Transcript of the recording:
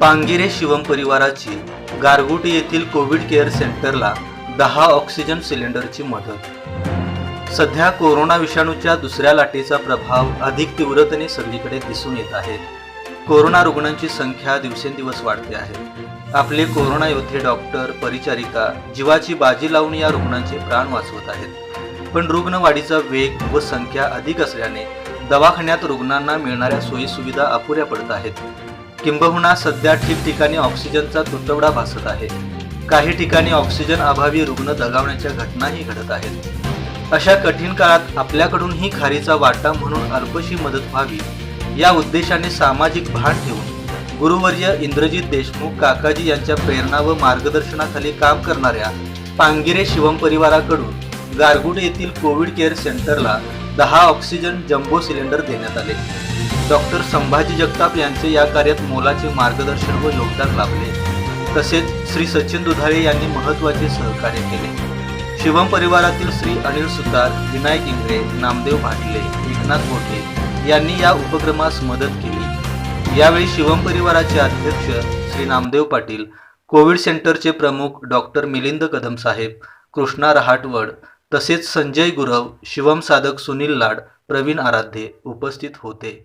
पांगिरे शिवम परिवाराची गारगोटी येथील Covid care सेंटरला 10 ऑक्सिजन सिलेंडरची मदत। सध्या कोरोना विषाणूच्या दुसऱ्या लाटेचा प्रभाव अधिक तीव्रतेने सगळीकडे दिसून येत आहे। कोरोना रुग्णांची संख्या दिवसेंदिवस वाढते आहे। आपले कोरोना योद्धे डॉक्टर, परिचारिका जीवाची बाजी लावून या रुग्णांचे प्राण वाचवत आहेत। पण रुग्णवाढीचा वेग व संख्या अधिक असल्याने दवाखान्यात रुग्णांना मिळणाऱ्या सोयी सुविधा अपुऱ्या पडत आहेत। किंबहुना सध्या ठिकठिकाणी ऑक्सिजनचा तुटवडा भासत आहे। काही ठिकाणी ऑक्सिजन अभावी रुग्ण दगावण्याच्या घटनाही घडत आहेत। अशा कठीण काळात आपल्याकडून ही खारीचा वाटा म्हणून अल्पशी मदत व्हावी या उद्देशाने सामाजिक भान ठेवून गुरुवर्य इंद्रजित देशमुख काकाजी यांच्या प्रेरणा व मार्गदर्शनाखाली काम करणाऱ्या पांगिरे शिवम परिवाराकडून गारगोटी येथील कोविड केअर सेंटरला 10 ऑक्सिजन जम्बो सिलेंडर देण्यात आले। डॉक्टर संभाजी जगताप यांचे या कार्यात मोलाचे मार्गदर्शन व योगदान लाभले। तसेच श्री सचिन दुधाळे यांनी महत्त्वाचे सहकार्य केले। शिवम परिवारातील श्री अनिल सुतार, विनायक इंगळे, नामदेव भाटले, एकनाथ मोठे यांनी या उपक्रमास मदत केली। यावेळी शिवम परिवाराचे अध्यक्ष श्री नामदेव पाटील, कोविड सेंटरचे प्रमुख डॉक्टर मिलिंद कदम साहेब, कृष्णा रहाटवड तसेच संजय गुरव, शिवम साधक सुनील लाड, प्रवीण आराध्ये उपस्थित होते।